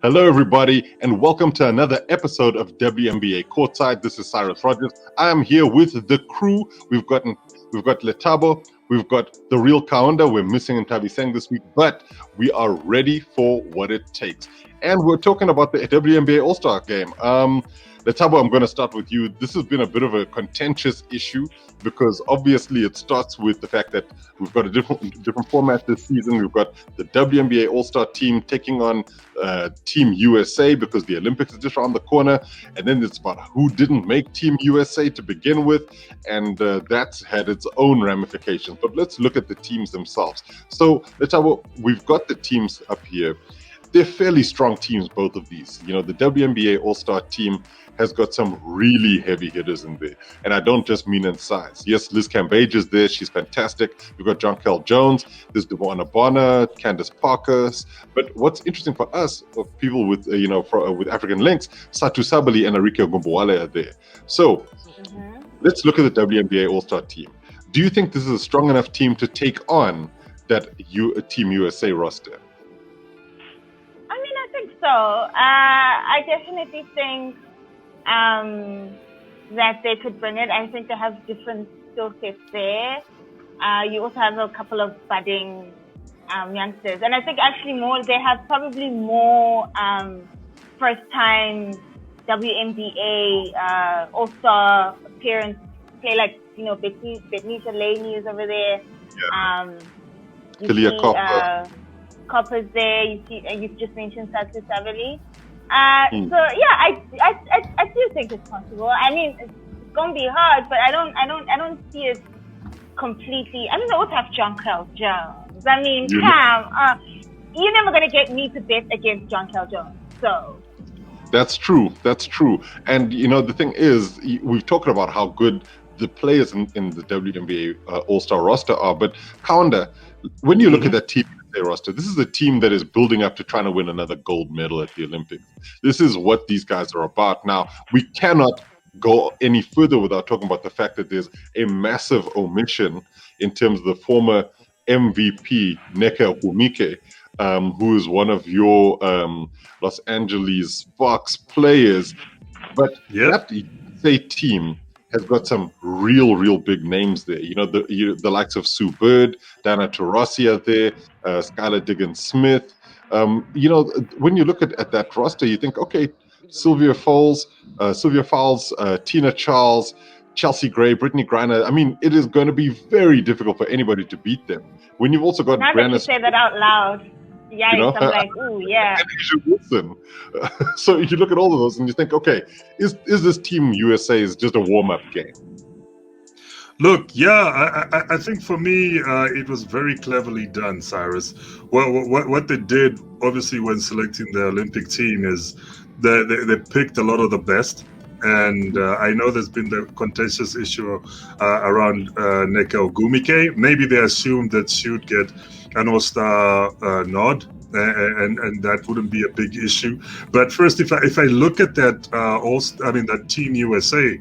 Hello, everybody, and welcome to another episode of WNBA Courtside. This is Cyrus Rogers. I am here with the crew. We've got Lethabo, we've got the real Kaunda. We're missing Ntabi Seng this week, but we are ready for what it takes. And we're talking about the WNBA All-Star Game. Lethabo, I'm going to start with you. This has been a bit of a contentious issue because obviously it starts with the fact that we've got a different format this season. We've got the WNBA All-Star team taking on Team USA because the Olympics is just around the corner. And then it's about who didn't make Team USA to begin with. And that's had its own ramifications. But let's look at the teams themselves. So, Lethabo, we've got the teams up here. They're fairly strong teams, both of these. You know, the WNBA All-Star team has got some really heavy hitters in there. And I don't just mean in size. Yes, Liz Cambage is there. She's fantastic. We've got Jonquel Jones. There's Devon Bonner, Candace Parker. But what's interesting for us, for people with, with African links, Satu Sabali and Nneka Ogwumike are there. So let's look at the WNBA All-Star team. Do you think this is a strong enough team to take on that Team USA roster? I think so. I definitely think that they could bring it. I think they have different skill sets there. You also have a couple of budding youngsters. And I think actually they have probably more first-time WNBA All-Star appearance play, like, Betnisha Laney is over there. Yeah. Talia Copper's there. You've just mentioned Satu Sabali. So yeah, I do think it's possible. I mean, it's gonna be hard, but I don't see it completely. I mean, they also have Jonquel Jones. I mean, you're never gonna get me to bet against Jonquel Jones. So that's true. And the thing is, we've talked about how good the players in the WNBA All-Star roster are, but Kaunda, when you look at that team roster, this is a team that is building up to trying to win another gold medal at the Olympics. This is what these guys are about. Now, we cannot go any further without talking about the fact that there's a massive omission in terms of the former MVP, Nneka Ogwumike, who is one of your Los Angeles Sparks players. But that USA team has got some real big names there. The likes of Sue Bird, Diana Taurasi are there, Skylar Diggins-Smith. When you look at that roster, you think, okay, Sylvia Fowles, Tina Charles, Chelsea Gray, Brittany Griner. I mean, it is going to be very difficult for anybody to beat them. When you've also got now that you say that out loud, yikes, I'm like, ooh, yeah. And Asia Wilson. So you look at all of those and you think, okay, is this Team USA is just a warm-up game? Look, I think for me, it was very cleverly done, Cyrus. Well, what they did, obviously, when selecting the Olympic team is they picked a lot of the best. And I know there's been the contentious issue around Nneka Ogwumike. Maybe they assumed that she would get an All-Star nod, and that wouldn't be a big issue. But first, if I look at that that Team USA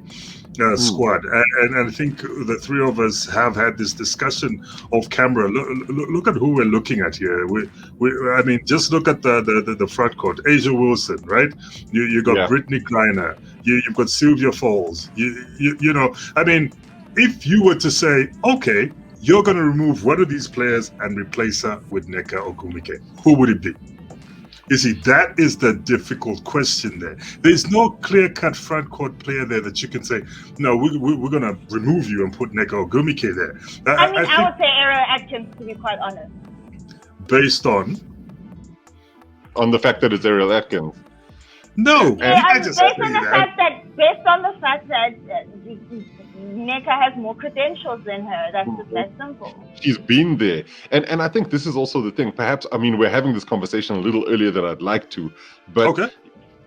squad, and I think the three of us have had this discussion off camera. Look at who we're looking at here. I mean, just look at the front court. Asia Wilson, right? You got Brittany Griner. You've got Sylvia Fowles. I mean, if you were to say, okay, you're going to remove one of these players and replace her with Nneka Ogwumike, who would it be? You see, that is the difficult question there. There's no clear-cut front court player there that you can say, no, we're going to remove you and put Nneka Ogwumike there. I would say Ariel Atkins, to be quite honest. Based on the fact that it's Ariel Atkins. No, based on the fact that Nneka has more credentials than her. That's just that simple. She's been there. And I think this is also the thing. Perhaps, I mean, we're having this conversation a little earlier than I'd like to. But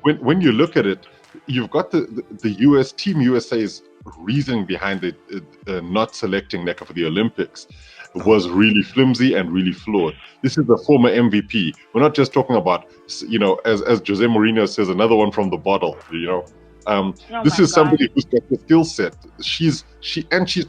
when you look at it, you've got the US, Team USA's reasoning behind it not selecting Nneka for the Olympics was really flimsy and really flawed. This is the former MVP. We're not just talking about, as Jose Mourinho says, another one from the bottle, this is somebody who's got the skill set. She's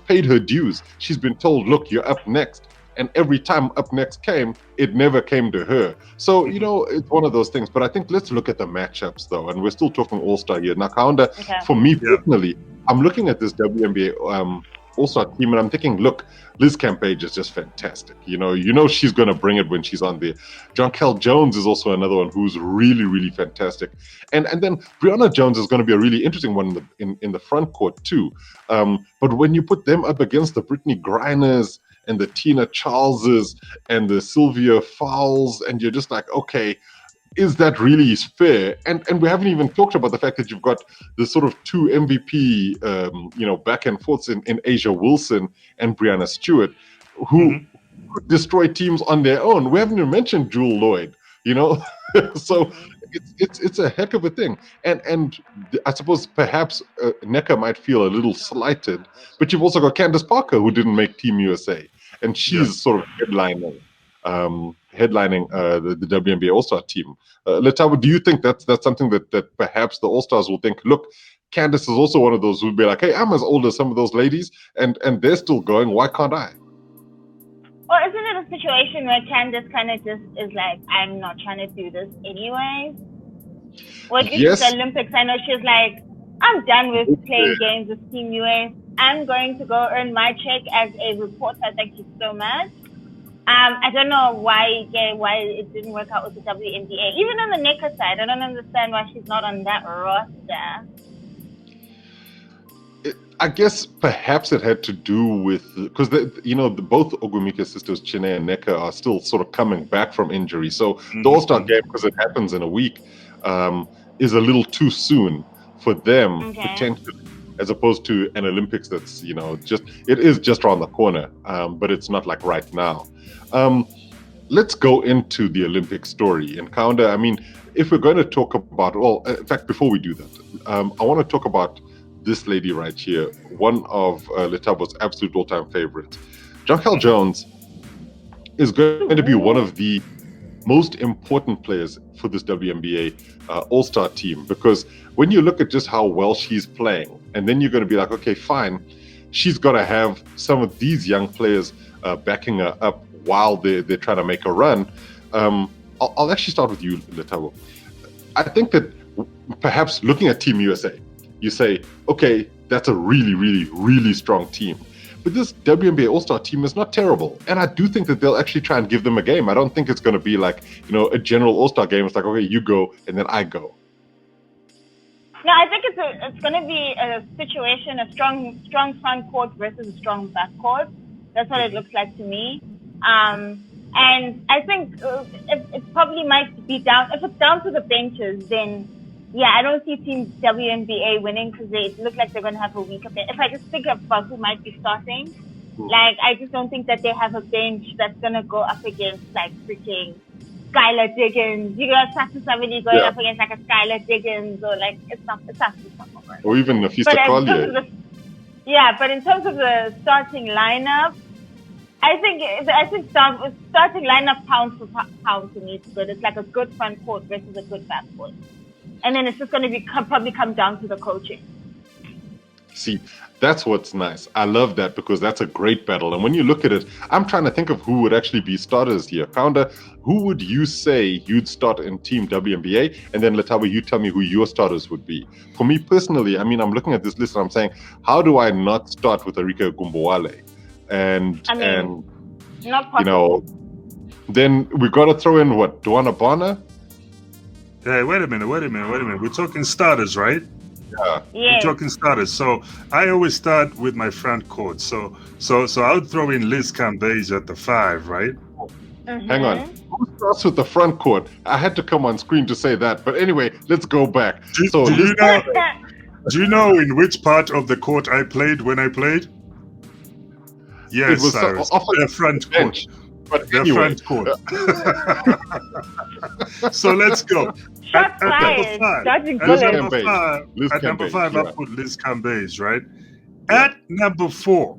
paid her dues. She's been told, look, you're up next. and every time Up Next came, it never came to her. So, you know, it's one of those things. But I think let's look at the matchups, though, and we're still talking All-Star here. Now, Kaunda, for me personally, I'm looking at this WNBA All-Star team, and I'm thinking, look, Liz Campage is just fantastic. You know she's going to bring it when she's on there. Jonquel Jones is also another one who's really, really fantastic. And then Brianna Jones is going to be a really interesting one in the front court too. But when you put them up against the Brittany Griners and the Tina Charleses and the Sylvia Fowles, and you're just like, okay, is that really fair? And we haven't even talked about the fact that you've got this sort of two MVP, back and forths in Asia Wilson and Brianna Stewart, who could destroy teams on their own. We haven't even mentioned Jewel Lloyd, so it's a heck of a thing. And I suppose perhaps Nneka might feel a little slighted, but you've also got Candace Parker, who didn't make Team USA, and she's sort of headlining the WNBA All-Star team. Lethabo, do you think that's something that perhaps the All-Stars will think, look, Candace is also one of those who'll be like, hey, I'm as old as some of those ladies, and they're still going, why can't I? Well, isn't it a situation where Candace kind of just is like, I'm not trying to do this anyway? Well, at least the Olympics, I know she's like, I'm done with playing games with Team US. I'm going to go earn my check as a reporter. Thank you so much. I don't know why it didn't work out with the WNBA. Even on the Nneka side, I don't understand why she's not on that roster. I guess perhaps it had to do with, because both Ogwumike sisters, Chine and Nneka, are still sort of coming back from injury. So the All-Star game, because it happens in a week, is a little too soon for them potentially, as opposed to an Olympics that's it is just around the corner, but it's not like right now. Let's go into the Olympic story. And Kaunda, I mean, if we're going to talk about, in fact, before we do that, I want to talk about this lady right here, one of Lethabo's absolute all-time favorites. Jonquel Jones is going to be one of the most important players for this WNBA All-Star team, because when you look at just how well she's playing, and then you're going to be like, okay, fine, she's got to have some of these young players backing her up while they're trying to make a run. I'll actually start with you, Lethabo. I think that perhaps looking at Team USA, you say, okay, that's a really, really, really strong team. But this WNBA All-Star team is not terrible. And I do think that they'll actually try and give them a game. I don't think it's going to be like, a general All-Star game. It's like, okay, you go, and then I go. No, I think it's going to be a situation, a strong front court versus a strong back court. That's what it looks like to me. And I think it probably might be down. If it's down to the benches, then yeah, I don't see Team WNBA winning because they look like they're going to have a weaker bench. If I just think about who might be starting, I just don't think that they have a bench that's going to go up against like freaking Skylar Diggins. You got Satu Savili going up against like a Skylar Diggins, or like it's not or even Nafisa Collier. But in terms of the starting lineup, I think starting lineup pound for pound to me is good. It's like a good front court versus a good back court. And then it's just going to probably come down to the coaching. See, that's what's nice. I love that, because that's a great battle. And when you look at it, I'm trying to think of who would actually be starters here. Kaunda, who would you say you'd start in Team WNBA? And then Lethabo, you tell me who your starters would be. For me personally, I mean, I'm looking at this list and I'm saying, how do I not start with Nneka Ogwumike? And not possible. Then we've got to throw in what? Duana Bonner? Hey, wait a minute. We're talking starters, right? Yeah. We're talking starters. So I always start with my front court. So I would throw in Liz Campage at the 5, right? Hang on. Who starts with the front court? I had to come on screen to say that. But anyway, let's go back. Do you know in which part of the court I played when I played? Yes, it was Cyrus. The front court. But the anyway. front court. So let's go. At number 5, I put Liz Campage, right? Yeah. At number 4,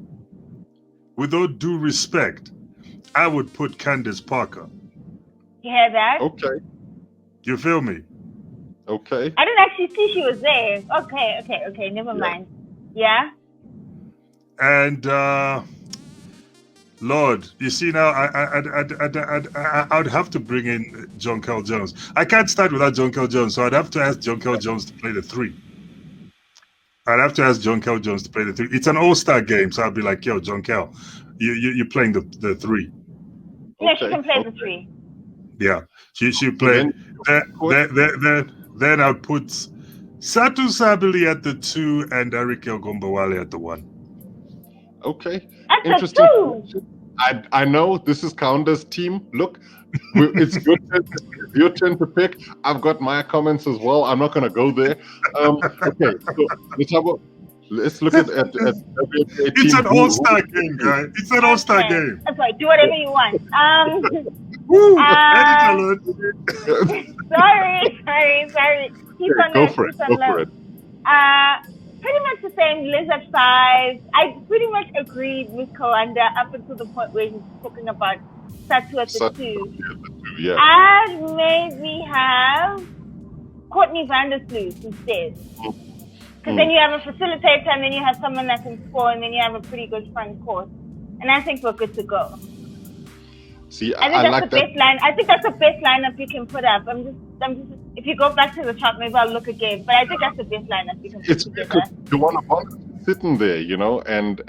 with all due respect, I would put Candace Parker. You hear that? Okay. You feel me? Okay. I didn't actually see she was there. Okay. Never mind. Yeah? And Lord, you see now, I'd have to bring in Jonquel Jones. I can't start without Jonquel Jones, so I'd have to ask Jonquel Jones to play the 3. I'd have to ask Jonquel Jones to play the 3. It's an All-Star game, so I'd be like, yo, Jonquel, you're playing the 3. Yeah, she can play the 3. Yeah, she played. Then I'd put Satu Sabili at the 2 and Nneka Ogwumike at the 1. Okay. That's Interesting. a 2. I know this is Kaunda's team. Look, it's your turn to pick. I've got my comments as well. I'm not going to go there. Okay, so let's look at WNBA It's team. an All-Star game, guys. It's an All-Star game. That's right. Do whatever you want. Sorry. Go for it. Pretty much the same lizard size. I pretty much agreed with Kaunda up until the point where he's talking about Satu at the 2. Yeah. And maybe have Courtney Vandersloot instead. Because then you have a facilitator, and then you have someone that can score, and then you have a pretty good front court. And I think we're good to go. See, I think that's the best line. I think that's the best lineup you can put up. I'm just. If you go back to the chart, maybe I'll look again. But I think that's the best lineup you can put together. It's the one sitting there, and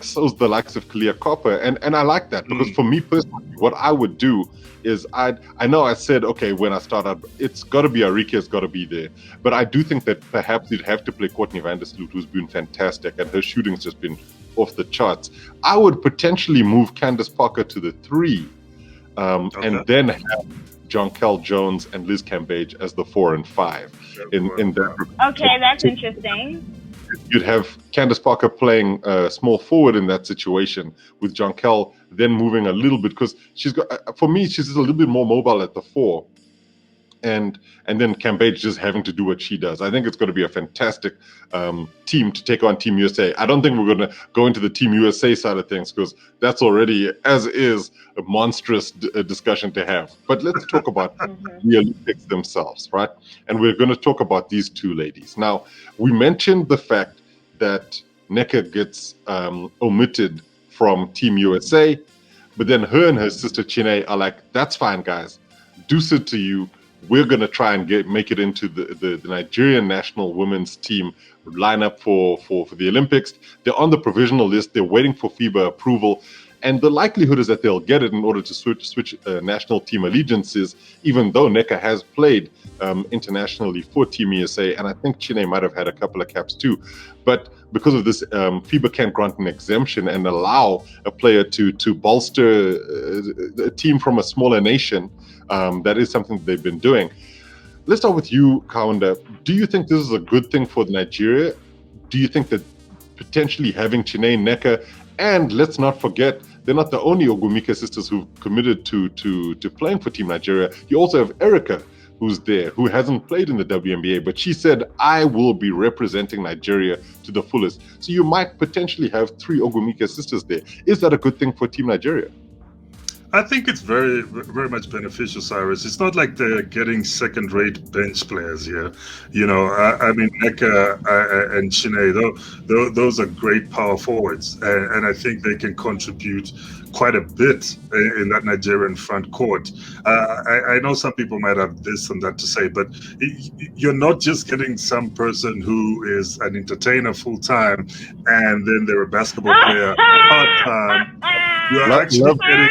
so's the likes of Clear Copper, and I like that because for me personally, what I would do is I know I said okay when I start out, it's got to be Arike, it's got to be there, but I do think that perhaps you'd have to play Courtney Vandersloot, who's been fantastic, and her shooting's just been off the charts. I would potentially move Candace Parker to the 3, and then have Jonquel Jones and Liz Cambage as the 4 and 5. In that. Okay, that's interesting. You'd have Candace Parker playing small forward in that situation, with Jonquel then moving a little bit, because she's got, for me, she's a little bit more mobile at the 4, and then Cambage just having to do what she does. I think it's going to be a fantastic team to take on Team USA. I don't think we're going to go into the Team USA side of things, because that's already, as is, a monstrous discussion to have. But let's talk about the Olympics themselves, right? And we're going to talk about these 2 ladies. Now, we mentioned the fact that Nneka gets omitted from Team USA, but then her and her sister Chine are like, that's fine, guys. Deuce it to you. We're going to try and make it into the Nigerian national women's team lineup for the Olympics. They're on the provisional list. They're waiting for FIBA approval. And the likelihood is that they'll get it in order to switch national team allegiances, even though Nneka has played internationally for Team USA. And I think Chine might have had a couple of caps too. But because of this, FIBA can't grant an exemption and allow a player to bolster a team from a smaller nation. That is something that they've been doing. Let's start with you, Kaunda. Do you think this is a good thing for Nigeria? Do you think that potentially having Chine, Nneka, and let's not forget, they're not the only Ogwumike sisters who've committed to playing for Team Nigeria. You also have Erica, who's there, who hasn't played in the WNBA, but she said, I will be representing Nigeria to the fullest. So you might potentially have 3 Ogwumike sisters there. Is that a good thing for Team Nigeria? I think it's very, very much beneficial, Cyrus. It's not like they're getting second-rate bench players here. I mean, Nneka and Chine, those are great power forwards, and I think they can contribute quite a bit in that Nigerian front court. I know some people might have this and that to say, but you're not just getting some person who is an entertainer full-time and then they're a basketball player part-time. You're actually getting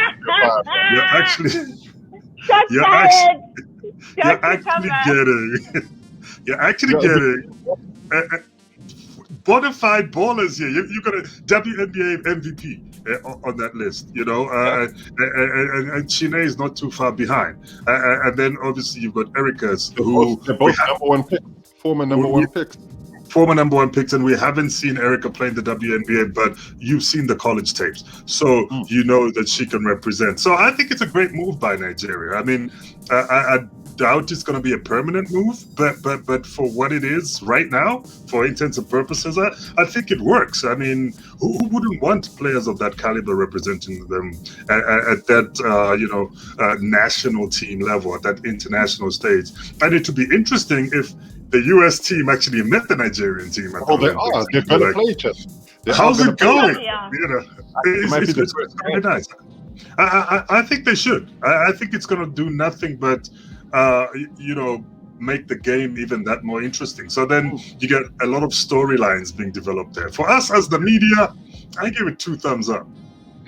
bona fide ballers here. You got a WNBA MVP on that list, and Chine is not too far behind. And then obviously you've got Erica's, who they're both number 1 pick, former number 1 picks. Former number 1 picks, and we haven't seen Erica play in the WNBA, but you've seen the college tapes, so you know that she can represent. So I think it's a great move by Nigeria. I mean, I doubt it's going to be a permanent move, but for what it is right now, for intents and purposes, I think it works. I mean, who wouldn't want players of that caliber representing them at that national team level, at that international stage? And it would be interesting if the US team actually met the Nigerian team. Oh, they are. They're going to play each other. How's it going? Yeah. You know, it's very nice. I think they should. I think it's going to do nothing but, make the game even that more interesting. So then you get a lot of storylines being developed there. For us as the media, I give it 2 thumbs up.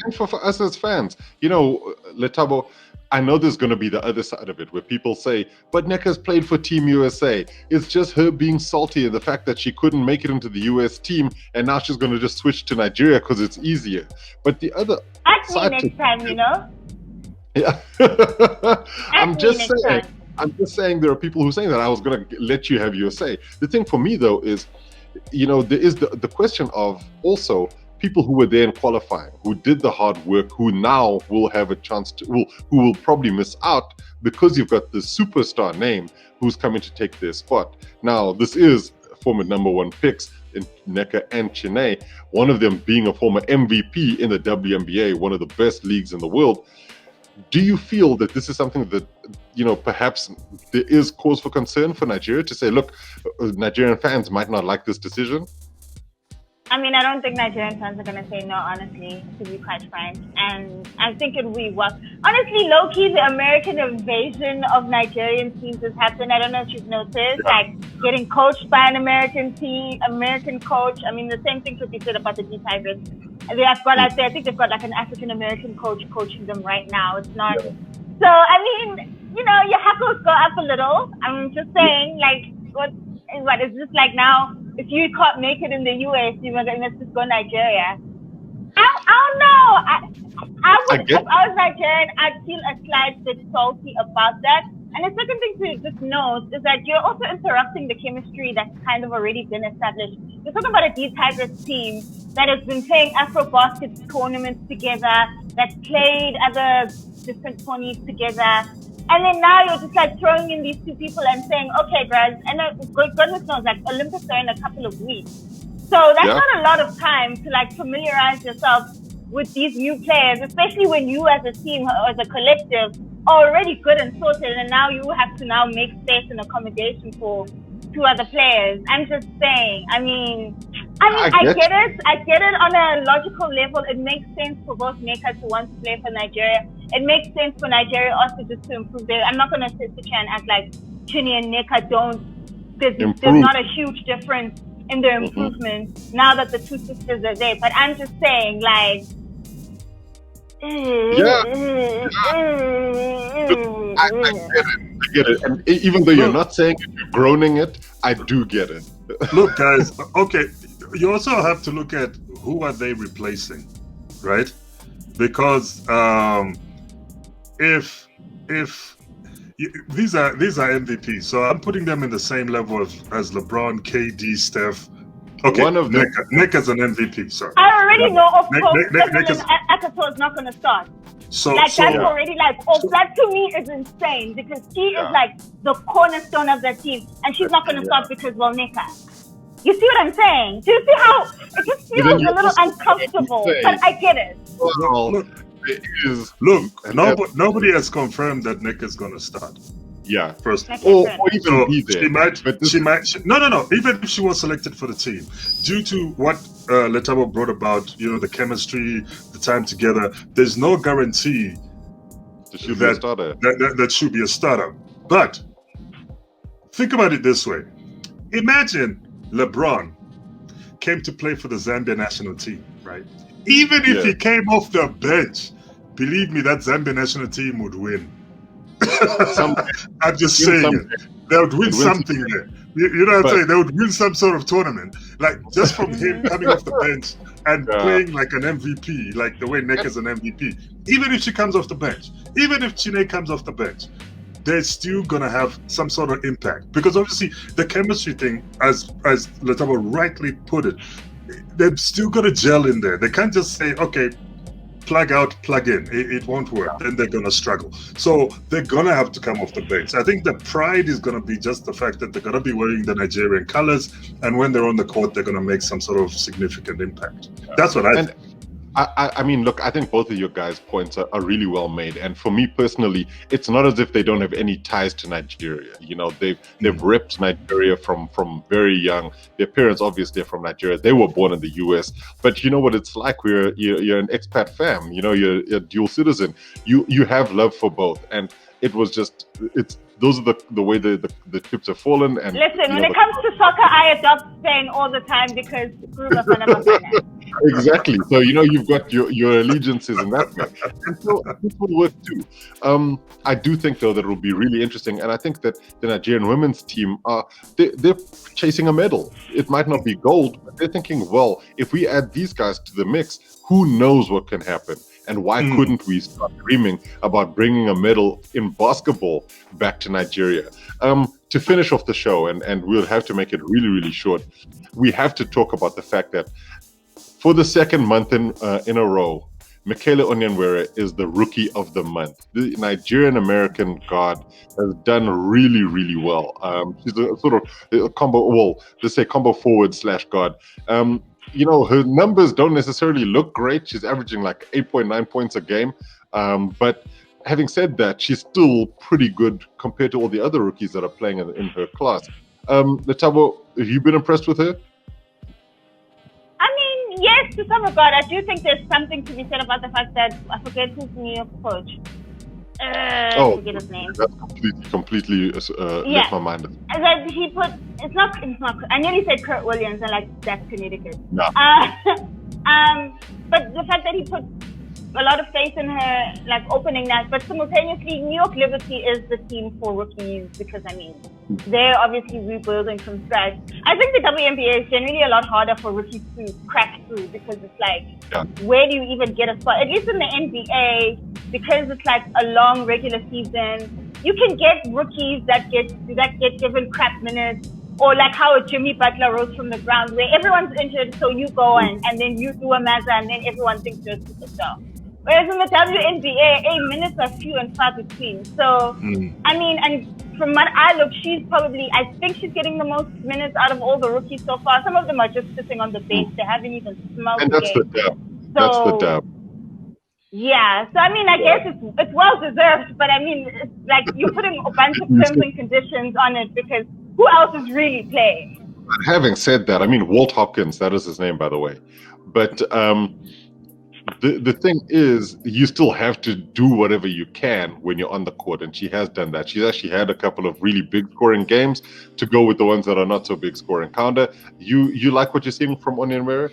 And for us as fans, Lethabo, I know there's going to be the other side of it where people say, but Nneka's played for Team USA. It's just her being salty and the fact that she couldn't make it into the US team and now she's going to just switch to Nigeria because it's easier. But the other Ask me next time, Yeah. I'm just saying there are people who are saying that. I was going to let you have your say. The thing for me, though, is, there is the question of also people who were there in qualifying, who did the hard work, who now will have a chance to, who will probably miss out because you've got the superstar name who's coming to take their spot. Now, this is former #1 picks in Nneka and Chiney, one of them being a former MVP in the WNBA, one of the best leagues in the world. Do you feel that this is something that, perhaps there is cause for concern for Nigeria to say, look, Nigerian fans might not like this decision? I mean, I don't think Nigerian fans are going to say no, honestly, to be quite frank. And I think it will be work. Honestly, low-key, the American invasion of Nigerian teams has happened. I don't know if you've noticed, like getting coached by an American coach. I mean, the same thing could be said about the D-Tigers. They have got out there, I think they've got like an African-American coach coaching them right now. It's not... Yeah. So, I mean, your hackles go up a little. I'm just saying, like, what is this like now? If you can't make it in the US, let's just go Nigeria. I don't know. If I was Nigerian, I'd feel a slight bit salty about that. And the second thing to just note is that you're also interrupting the chemistry that's kind of already been established. You're talking about a D-Tigers team that has been playing Afro-basket tournaments together, that's played other different tourneys together. And then now you're just like throwing in these 2 people and saying, okay, guys, and goodness knows, like Olympics are in a couple of weeks. So that's not a lot of time to like familiarize yourself with these new players, especially when you as a team or as a collective are already good and sorted, and now you have to now make space and accommodation for 2 other players. I'm just saying, I get it. I get it on a logical level. It makes sense for both Nneka to want to play for Nigeria. It makes sense for Nigeria also just to improve there. I'm not going to sit here and act like Chiney and Nneka there's not a huge difference in their improvement now that the 2 sisters are there. But I'm just saying, like, I get it. And even though you're not saying it, you're groaning it, I do get it. Look, guys, okay, you also have to look at who are they replacing, right? Because if these are MVPs, so I'm putting them in the same level as LeBron, KD, Steph. Okay, one of them. Nneka's an MVP. Sorry, I already know, of course, Akato is not going to start. That's already like, that to me is insane because she is like the cornerstone of that team, and she's not going to start because Nneka. You see what I'm saying? Do you see how it just feels a little uncomfortable? But I get it. Nobody has confirmed that Nneka's going to start. Yeah, first, or even be there. She might. No. Even if she was selected for the team, due to what Lethabo brought about, the chemistry, the time together, there's no guarantee that she'll be a starter. But think about it this way: imagine LeBron came to play for the Zambia national team, right? Even if he came off the bench, believe me, that Zambia national team would win. I'm just saying they would win something there. You know what I'm saying? They would win some sort of tournament. Like just from him coming off the bench and playing like an MVP, like the way Nneka's an MVP. Even if she comes off the bench, even if Chiney comes off the bench, they're still gonna have some sort of impact. Because obviously the chemistry thing, as Lethabo rightly put it, they're still gonna gel in there. They can't just say, okay, plug out, plug in. It won't work. Then they're going to struggle. So they're going to have to come off the bench. I think the pride is going to be just the fact that they're going to be wearing the Nigerian colors. And when they're on the court, they're going to make some sort of significant impact. That's what I think. I mean, look, I think both of your guys' points are really well made. And for me personally, it's not as if they don't have any ties to Nigeria. You know, they've repped Nigeria from very young. Their parents obviously are from Nigeria. They were born in the US. But you know what it's like? You're an expat fam. You know, you're a dual citizen. You have love for both. And it was just those are the way the chips have fallen. And listen, when it comes to soccer, I adopt Spain all the time because exactly. So you know you've got your allegiances in that way, and so this will work too. I do think though that it will be really interesting, and I think that the Nigerian women's team they're chasing a medal. It might not be gold, but they're thinking, well, if we add these guys to the mix, who knows what can happen? And why couldn't we start dreaming about bringing a medal in basketball back to Nigeria? To finish off the show, and we'll have to make it really, really short, we have to talk about the fact that for the second month in a row, Michaela Onyenwere is the Rookie of the Month. The Nigerian-American guard has done really, really well. She's a sort of a combo, well, let's say combo forward / guard. You know, her numbers don't necessarily look great. She's averaging like 8.9 points a game. But having said that, she's still pretty good compared to all the other rookies that are playing in her class. Lethabo, have you been impressed with her? I mean, yes, to some regard. I do think there's something to be said about the fact that I forget his new coach. I forget his name. That's completely left my mind. And that he put, it's not, I nearly said Kurt Williams, and like, that's Connecticut. No. But the fact that he put a lot of faith in her, like opening that, but simultaneously, New York Liberty is the team for rookies because, I mean, they're obviously rebuilding from scratch. I think the WNBA is generally a lot harder for rookies to crack through because it's like, where do you even get a spot? At least in the NBA, because it's like a long regular season, you can get rookies that get given crap minutes, or like how a Jimmy Butler rose from the ground where everyone's injured, so you go and then you do a Mazza and then everyone thinks you're a superstar. Whereas in the WNBA, minutes are few and far between. So, I mean, and from what I look, I think she's getting the most minutes out of all the rookies so far. Some of them are just sitting on the bench. They haven't even smelled the game. And that's the dab. That's the dab. Yeah, so I mean, I guess it's well deserved, but I mean, it's like you're putting a bunch of terms and conditions on it because who else is really playing? Having said that, I mean, Walt Hopkins, that is his name, by the way. But the thing is, you still have to do whatever you can when you're on the court, and she has done that. She's actually had a couple of really big scoring games to go with the ones that are not so big scoring. Kaunda, you like what you're seeing from Onyenwere?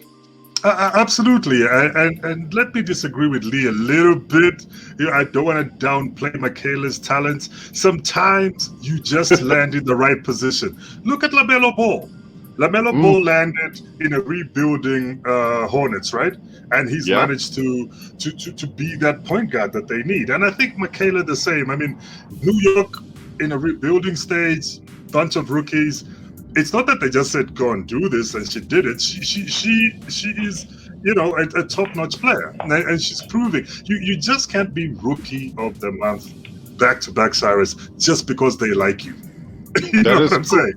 Absolutely, and let me disagree with Lee a little bit. I don't want to downplay Michaela's talents. Sometimes you just land in the right position. Look at LaMelo Ball. LaMelo Ball landed in a rebuilding Hornets, right? And he's managed to be that point guard that they need. And I think Michaela the same. I mean, New York in a rebuilding stage, bunch of rookies. It's not that they just said go and do this and she did it. She is, you know, a top-notch player, and she's proving you just can't be Rookie of the Month back-to-back, Cyrus, just because they like you. You know what I'm saying?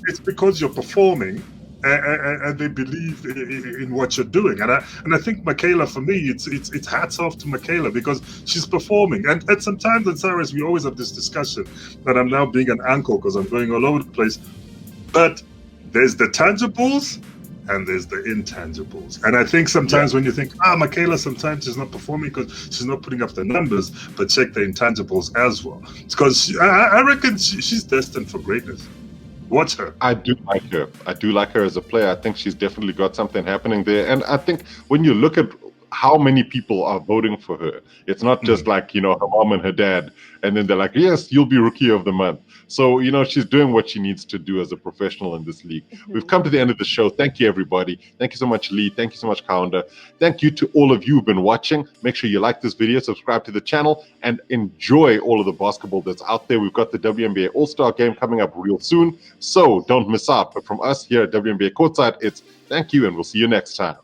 It's because you're performing and they believe in what you're doing. And I think Michaela, for me, it's hats off to Michaela because she's performing. And sometimes at Cyrus, we always have this discussion that I'm now being an uncle because I'm going all over the place. But there's the tangibles and there's the intangibles. And I think sometimes when you think, Michaela, sometimes she's not performing because she's not putting up the numbers, but check the intangibles as well. It's because I reckon she's destined for greatness. Watch her. I do like her. I do like her as a player. I think she's definitely got something happening there. And I think when you look at how many people are voting for her, it's not just like, you know, her mom and her dad, and then they're like, yes, you'll be Rookie of the Month. So, you know, she's doing what she needs to do as a professional in this league. We've come to the end of the show. Thank you, everybody. Thank you so much, Lee. Thank you so much, Kaunda. Thank you to all of you who've been watching. Make sure you like this video, subscribe to the channel, and enjoy all of the basketball that's out there. We've got the WNBA All-Star Game coming up real soon, so don't miss out. But from us here at WNBA Courtside, it's thank you, and we'll see you next time.